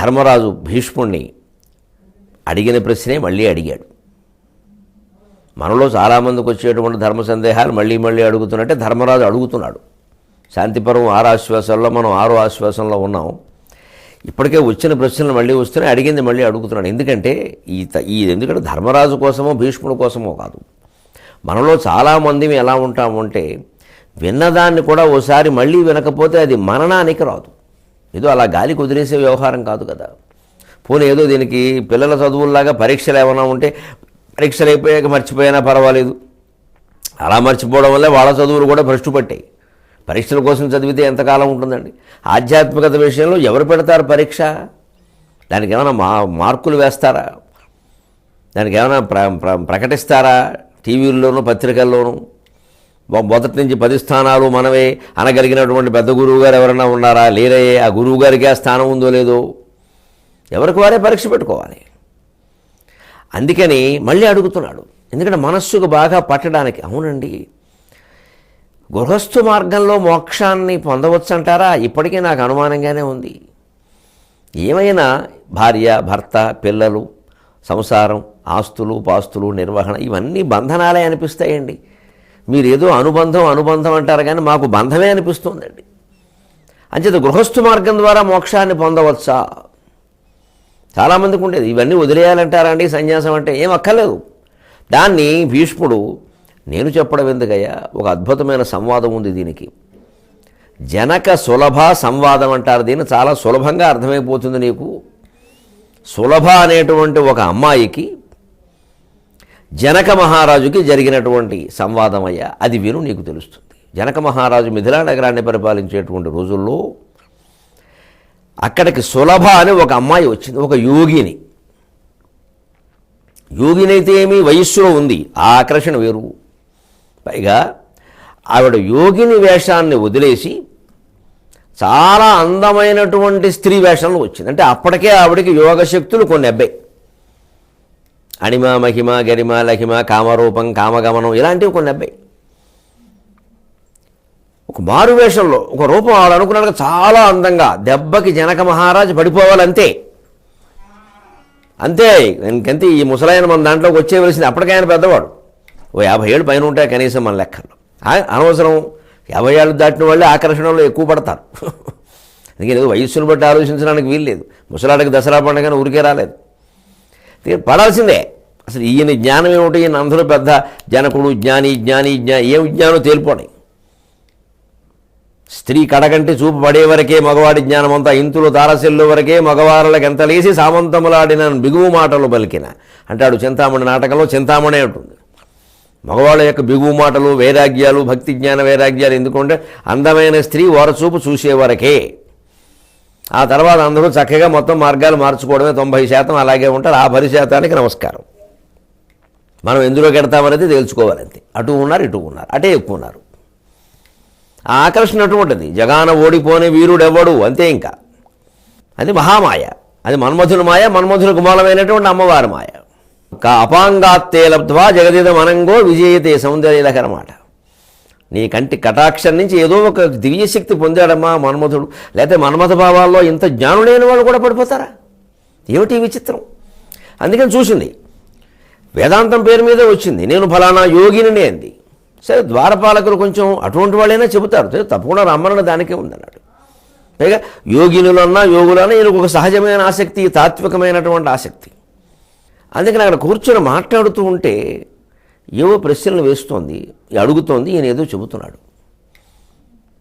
ధర్మరాజు భీష్ముణ్ణి అడిగిన ప్రశ్నే మళ్ళీ అడిగాడు. మనలో చాలామందికి వచ్చేటువంటి ధర్మ సందేహాలు మళ్ళీ మళ్ళీ అడుగుతున్నట్టే ధర్మరాజు అడుగుతున్నాడు. శాంతిపర్వం 6 ఆశ్వాసంలో మనం 6వ ఆశ్వాసంలో ఉన్నాం. ఇప్పటికే వచ్చిన ప్రశ్నలు మళ్ళీ వస్తున్నాయి, అడిగింది మళ్ళీ అడుగుతున్నాడు. ఎందుకంటే ఎందుకంటే ధర్మరాజు కోసమో భీష్ముడి కోసమో కాదు. మనలో చాలామంది ఎలా ఉంటామంటే విన్నదాన్ని కూడా ఓసారి మళ్ళీ వినకపోతే అది మననానికి రాదు. ఏదో అలా గాలికి వదిలేసే వ్యవహారం కాదు కదా. పోనీ ఏదో దీనికి పిల్లల చదువుల్లాగా పరీక్షలు ఏమైనా ఉంటే పరీక్షలు అయిపోయాక మర్చిపోయినా పర్వాలేదు, అలా మర్చిపోవడం వల్లే వాళ్ళ చదువులు కూడా భ్రష్టు పట్టాయి. పరీక్షల కోసం చదివితే ఎంతకాలం ఉంటుందండి? ఆధ్యాత్మికత విషయంలో ఎవరు పెడతారు పరీక్ష? దానికి ఏమైనా మార్కులు వేస్తారా? దానికి ఏమైనా ప్రకటిస్తారా? టీవీల్లోనూ పత్రికల్లోనూ మొదటి నుంచి 10 స్థానాలు మనమే అనగలిగినటువంటి పెద్ద గురువుగారు ఎవరైనా ఉన్నారా? లేరయ్యే. ఆ గురువుగారికి ఆ స్థానం ఉందో లేదో ఎవరికి వారే పరీక్ష పెట్టుకోవాలి. అందుకని మళ్ళీ అడుగుతున్నాడు, ఎందుకంటే మనస్సుకు బాగా పట్టడానికి. అవునండి, గృహస్థు మార్గంలో మోక్షాన్ని పొందవచ్చు అంటారా? ఇప్పటికీ నాకు అనుమానంగానే ఉంది. ఏమైనా భార్య, భర్త, పిల్లలు, సంసారం, ఆస్తులు, పాస్తులు, నిర్వహణ ఇవన్నీ బంధనాలే అనిపిస్తాయండి. మీరు ఏదో అనుబంధం అంటారు, కానీ మాకు బంధమే అనిపిస్తుందండి. అంచేత గృహస్థు మార్గం ద్వారా మోక్షాన్ని పొందవచ్చా? చాలామందికి ఉండేది. ఇవన్నీ వదిలేయాలంటారా అండి సన్యాసం అంటే? ఏం అక్కర్లేదు. దాన్ని భీష్ముడు, నేను చెప్పడం ఎందుకయ్యా, ఒక అద్భుతమైన సంవాదం ఉంది దీనికి. జనక సులభ సంవాదం అంటారు దీన్ని. చాలా సులభంగా అర్థమైపోతుంది నీకు. సులభ అనేటువంటి ఒక అమ్మాయికి జనక మహారాజుకి జరిగినటువంటి సంవాదం అయ్యా, అది విను నీకు తెలుస్తుంది. జనక మహారాజు మిథిలా నగరాన్ని పరిపాలించేటువంటి రోజుల్లో అక్కడికి సులభ అని ఒక అమ్మాయి వచ్చింది, ఒక యోగిని. యోగినైతే ఏమీ వయస్సులో ఉంది, ఆ ఆకర్షణ వేరు. పైగా ఆవిడ యోగిని వేషాన్ని వదిలేసి చాలా అందమైనటువంటి స్త్రీ వేషంలో వచ్చింది. అంటే అప్పటికే ఆవిడికి యోగశక్తులు కొన్ని అబ్బాయి. అణిమ, మహిమ, గరిమ, లహిమ, కామరూపం, కామగమనం ఇలాంటివి కొన్ని అబ్బాయి. ఒక మారు వేషంలో ఒక రూపం ఆవిడ అనుకున్నాక చాలా అందంగా, దెబ్బకి జనక మహారాజు పడిపోవాలంతే. అంతే ఇంకంతే. ఈ ముసలాయన మన దాంట్లోకి వచ్చేవలసింది. అప్పటికైనా పెద్దవాడు, ఓ 50 ఏళ్ళు పైన ఉంటాయి కనీసం మన లెక్కల్లో. అనవసరం 50 ఏళ్ళు దాటిన వాళ్ళే ఆకర్షణలో ఎక్కువ పడతారు. అందుకే లేదు, వయస్సును బట్టి ఆలోచించడానికి వీల్లేదు. ముసలాడికి దసరా పండుగని ఊరికే రాలేదు, పడాల్సిందే. అసలు ఈయన జ్ఞానం ఏమిటి? ఈయన అందరూ పెద్ద జనకుడు, జ్ఞాని ఏ జ్ఞానం తేలిపోయి. స్త్రీ కడగంటి చూపు పడే వరకే మగవాడి జ్ఞానమంతా, ఇంతులు తారసిల్లు వరకే మగవారులకు ఎంత లేసి సామంతములాడిన బిగువు మాటలు పలికిన అంటాడు చింతామణి నాటకంలో. చింతామణి ఉంటుంది. మగవాళ్ళ యొక్క బిగువు మాటలు, వైరాగ్యాలు, భక్తి జ్ఞాన వైరాగ్యాలు ఎందుకంటే అందమైన స్త్రీ ఓరచూపు చూసే వరకే. ఆ తర్వాత అందరూ చక్కగా మొత్తం మార్గాలు మార్చుకోవడమే. 90% అలాగే ఉంటారు. ఆ 10%కి నమస్కారం. మనం ఎందులో కెడతామనేది తేల్చుకోవాలంతే. అటు ఉన్నారు, ఇటు ఉన్నారు, అటే ఎక్కువ ఉన్నారు. ఆ ఆకర్షణ అటువంటిది. జగాన ఓడిపోని వీరుడెవ్వడు, అంతే. ఇంకా అది మహామాయ, అది మన్మధుని మాయ. మన్మధునికి మూలమైనటువంటి అమ్మవారి మాయ. అపాంగాత్తే లబ్ధ్వా జగదిదం అనంగో విజయతే సౌందర్యలకరమాట. నీ కంటి కటాక్షం నుంచి ఏదో ఒక దివ్యశక్తి పొందాడమ్మా మన్మధుడు. లేకపోతే మన్మథ భావాల్లో ఇంత జ్ఞానుడైన వాళ్ళు కూడా పడిపోతారా? ఏమిటి విచిత్రం? అందుకని చూసింది. వేదాంతం పేరు మీద వచ్చింది. నేను ఫలానా యోగిని అంది. సరే, ద్వారపాలకులు కొంచెం అటువంటి వాళ్ళైనా చెబుతారు, తప్పకుండా రమ్మన్న దానికే ఉందన్నాడు. పైగా యోగినులన్నా యోగులన్నా ఈయనకు ఒక సహజమైన ఆసక్తి, తాత్వికమైనటువంటి ఆసక్తి. అందుకని అక్కడ కూర్చొని మాట్లాడుతూ ఉంటే ఏవో ప్రశ్నలు వేస్తోంది, అడుగుతోంది, ఈయన ఏదో చెబుతున్నాడు.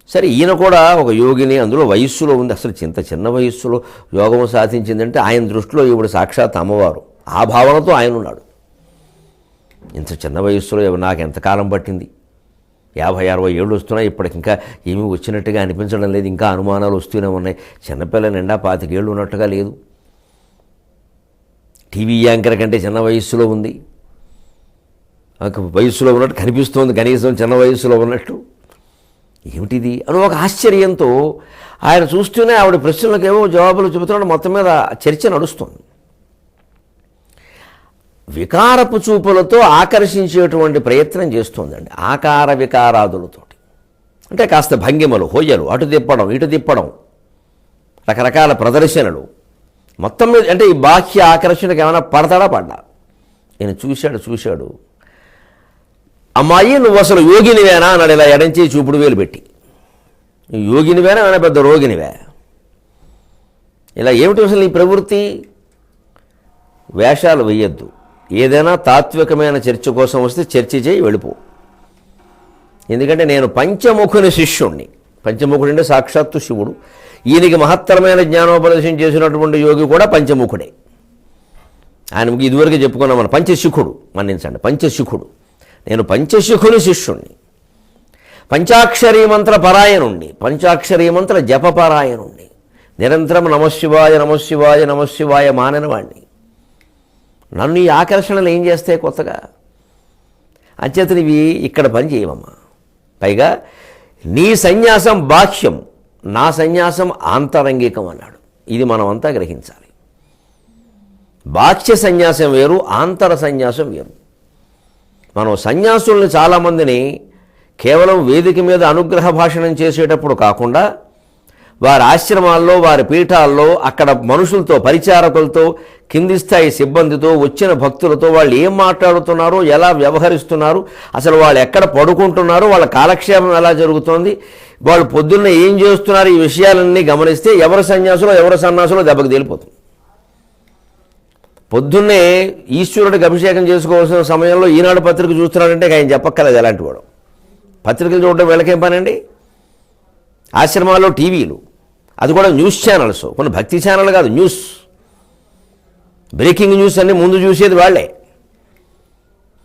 సరే, ఈయన కూడా ఒక యోగిని, అందులో వయస్సులో ఉంది. అసలు చిన్న వయస్సులో యోగం సాధించిందంటే ఆయన దృష్టిలో ఈవిడ సాక్షాత్ అమ్మవారు. ఆ భావనతో ఆయన ఉన్నాడు. ఇంత చిన్న వయస్సులో నాకు ఎంతకాలం పట్టింది? 50-60 ఏళ్ళు వస్తున్నాయి, ఇప్పటికి ఇంకా ఏమీ వచ్చినట్టుగా అనిపించడం లేదు. ఇంకా అనుమానాలు వస్తూనే ఉన్నాయి. చిన్నపిల్ల నిండా 25 ఏళ్ళు ఉన్నట్టుగా లేదు. టీవీ యాంకర్ కంటే చిన్న వయస్సులో ఉంది. వయస్సులో ఉన్నట్టు కనిపిస్తోంది, కనీసం చిన్న వయస్సులో ఉన్నట్టు. ఏమిటిది అని ఒక ఆశ్చర్యంతో ఆయన చూస్తూనే ఆవిడ ప్రశ్నలకు ఏవో జవాబులు చెబుతున్నాడు. మొత్తం మీద చర్చ నడుస్తుంది. వికారపు చూపులతో ఆకర్షించేటువంటి ప్రయత్నం చేస్తుందండి. ఆకార వికారాదులతోటి, అంటే కాస్త భంగిమలు, హొయ్యలు, అటు తిప్పడం, ఇటు తిప్పడం, రకరకాల ప్రదర్శనలు, మొత్తం మీద అంటే ఈ బాహ్య ఆకర్షణకు ఏమైనా పడ్డా ఈయన చూశాడు అమ్మాయి నువ్వు అసలు యోగినివేనా అన్నాడు ఇలా ఎడంచి చూపుడు వేలు పెట్టి. యోగినివేనా ఏమైనా పెద్ద రోగినివే? ఇలా ఏమిటి అసలు నీ ప్రవృత్తి? వేషాలు వేయద్దు. ఏదైనా తాత్వికమైన చర్చ కోసం వస్తే చర్చ చేయి, వెళ్ళిపో. ఎందుకంటే నేను పంచముఖుని శిష్యుణ్ణి. పంచముఖుడు అంటే సాక్షాత్తు శివుడు. ఈయనకి మహత్తరమైన జ్ఞానోపదేశం చేసినటువంటి యోగి కూడా పంచముఖుడే. ఆయనకి ఇదివరకు చెప్పుకున్నాం మనం, పంచశిఖుడు, మన్నించండి, పంచశిఖుడు. నేను పంచశిఖుని శిష్యుణ్ణి, పంచాక్షరీ మంత్ర పరాయణుణ్ణి, పంచాక్షరీ మంత్ర జపపరాయణుణ్ణి, నిరంతరం నమశివాయ నమశివాయ నమశివాయ మాననవాణ్ణి. నన్ను ఈ ఆకర్షణలు ఏం చేస్తాయి కొత్తగా? అంచేతనివి ఇక్కడ పని చేయవమ్మా. పైగా నీ సన్యాసం బాహ్యం, నా సన్యాసం ఆంతరంగికం అన్నాడు. ఇది మనమంతా గ్రహించాలి. బాహ్య సన్యాసం వేరు, ఆంతర సన్యాసం వేరు. మనం సన్యాసుల్ని చాలామందిని కేవలం వేదిక మీద అనుగ్రహ భాషణం చేసేటప్పుడు కాకుండా వారి ఆశ్రమాల్లో, వారి పీఠాల్లో, అక్కడ మనుషులతో, పరిచారకులతో, కింది స్థాయి సిబ్బందితో, వచ్చిన భక్తులతో వాళ్ళు ఏం మాట్లాడుతున్నారో, ఎలా వ్యవహరిస్తున్నారు, అసలు వాళ్ళు ఎక్కడ పడుకుంటున్నారు, వాళ్ళ కాలక్షేపం ఎలా జరుగుతోంది, వాళ్ళు పొద్దున్న ఏం చేస్తున్నారు, ఈ విషయాలన్నీ గమనిస్తే ఎవరు సన్యాసులో ఎవరు సన్యాసులో దెబ్బకు తేలిపోతుంది. పొద్దున్నే ఈశ్వరుడికి అభిషేకం చేసుకోవాల్సిన సమయంలో ఈనాడు పత్రిక చూస్తున్నాడంటే ఆయన చెప్పక్కర్లేదు ఎలాంటి వాడు. పత్రికలు చూడడం వీళ్ళకేం పనండి? ఆశ్రమాల్లో టీవీలు, అది కూడా న్యూస్ ఛానల్స్, కొన్ని భక్తి ఛానల్ కాదు, న్యూస్, బ్రేకింగ్ న్యూస్ అన్నీ ముందు చూసేది వాళ్ళే.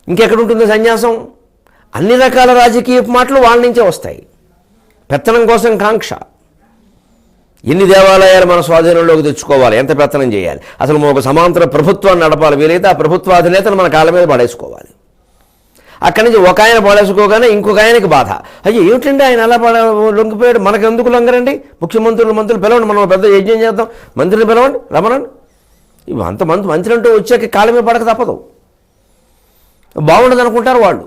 ఇంకెక్కడ ఉంటుంది సన్యాసం? అన్ని రకాల రాజకీయ మాటలు వాళ్ళ నుంచే వస్తాయి. పెత్తనం కోసం కాంక్ష. ఎన్ని దేవాలయాలు మన స్వాధీనంలోకి తెచ్చుకోవాలి, ఎంత పెత్తనం చేయాలి, అసలు ఒక సమాంతర ప్రభుత్వాన్ని నడపాలి, వీలైతే ఆ ప్రభుత్వాధినేతను మన కాళ్ళ మీద పడేసుకోవాలి. అక్కడి నుంచి ఒక ఆయన పడేసుకోగానే ఇంకొక ఆయనకి బాధ, అయ్యో ఏమిటండి ఆయన అలా లొంగిపోయాడు, మనకు ఎందుకు లొంగరండి, మంత్రులు పిలవండి, మనం పెద్ద యజ్ఞం చేద్దాం, మంత్రిని పిలవండి, రమణండి. ఇవి అంతమంది మంత్రి అంటూ వచ్చాక కాళ్ళ మీద పడక తప్పదు, బాగుండదు అనుకుంటారు వాళ్ళు.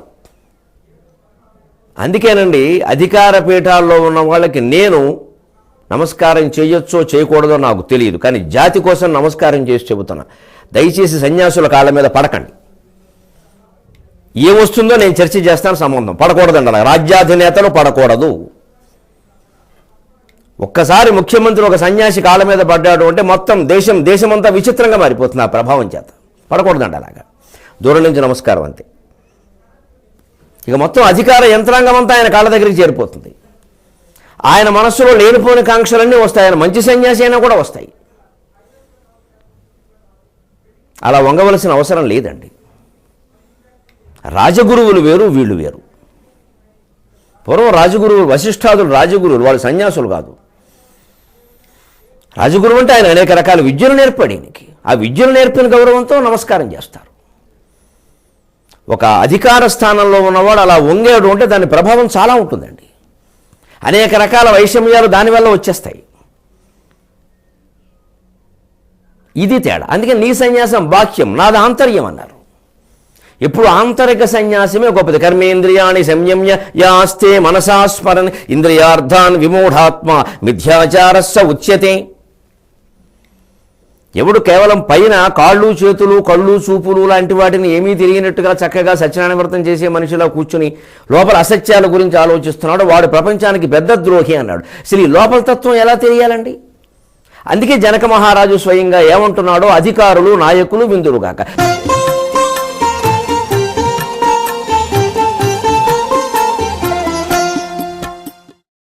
అందుకేనండి అధికార పీఠాల్లో ఉన్న వాళ్ళకి నేను నమస్కారం చేయొచ్చో చేయకూడదో నాకు తెలియదు, కానీ జాతి కోసం నమస్కారం చేసి చెబుతున్నా, దయచేసి సన్యాసుల కాళ్ళ మీద పడకండి. ఏమొస్తుందో నేను చర్చ చేస్తాను, సంబంధం పడకూడదండి. అలా రాజ్యాధినేతలు పడకూడదు. ఒక్కసారి ముఖ్యమంత్రి ఒక సన్యాసి కాళ్ళ మీద పడ్డాడు అంటే మొత్తం దేశమంతా విచిత్రంగా మారిపోతుంది ఆ ప్రభావం చేత. పడకూడదండి అలాగా, దూరం నుంచి నమస్కారం అంతే. ఇక మొత్తం అధికార యంత్రాంగం అంతా ఆయన కాళ్ళ దగ్గరికి చేరిపోతుంది. ఆయన మనస్సులో లేనిపోని కాంక్షలన్నీ వస్తాయి. ఆయన మంచి సన్యాసి అయినా కూడా వస్తాయి. అలా వంగవలసిన అవసరం లేదండి. రాజగురువులు వేరు, వీళ్ళు వేరు. పూర్వం రాజగురువులు, వశిష్ఠాదులు రాజగురువులు, వాళ్ళు సన్యాసులు కాదు. రాజగురువు అంటే ఆయన అనేక రకాల విద్యలు నేర్పాడు ఈయనకి. ఆ విద్యలు నేర్పిన గౌరవంతో నమస్కారం చేస్తారు. ఒక అధికార స్థానంలో ఉన్నవాడు అలా వంగాడు అంటే దాని ప్రభావం చాలా ఉంటుందండి. అనేక రకాల వైషమ్యాలు దానివల్ల వచ్చేస్తాయి. ఇది తేడా. అందుకే నీ సన్యాసం బాహ్యం, నాది ఆంతర్యం అన్నారు. ఎప్పుడు ఆంతరిక సన్యాసమే గొప్పది. కర్మేంద్రియాణి సంయమ్య యాస్తే మనసాస్మరన్ ఇంద్రియార్థాన్ విమూఢాత్మ మిథ్యాచారస్స ఉచ్యతే. ఎవడు కేవలం పైన కాళ్ళు చేతులు కళ్ళు చూపులు లాంటి వాటిని ఏమీ తెలియనట్టుగా చక్కగా సత్యనారాయణ వ్రతం చేసే మనిషిలా కూర్చుని లోపల అసత్యాల గురించి ఆలోచిస్తున్నాడు, వాడు ప్రపంచానికి పెద్ద ద్రోహి అన్నాడు. అసలు ఈ లోపల తత్వం ఎలా తెలియాలండి? అందుకే జనక మహారాజు స్వయంగా ఏమంటున్నాడో, అధికారులు నాయకులు విందురుగాక.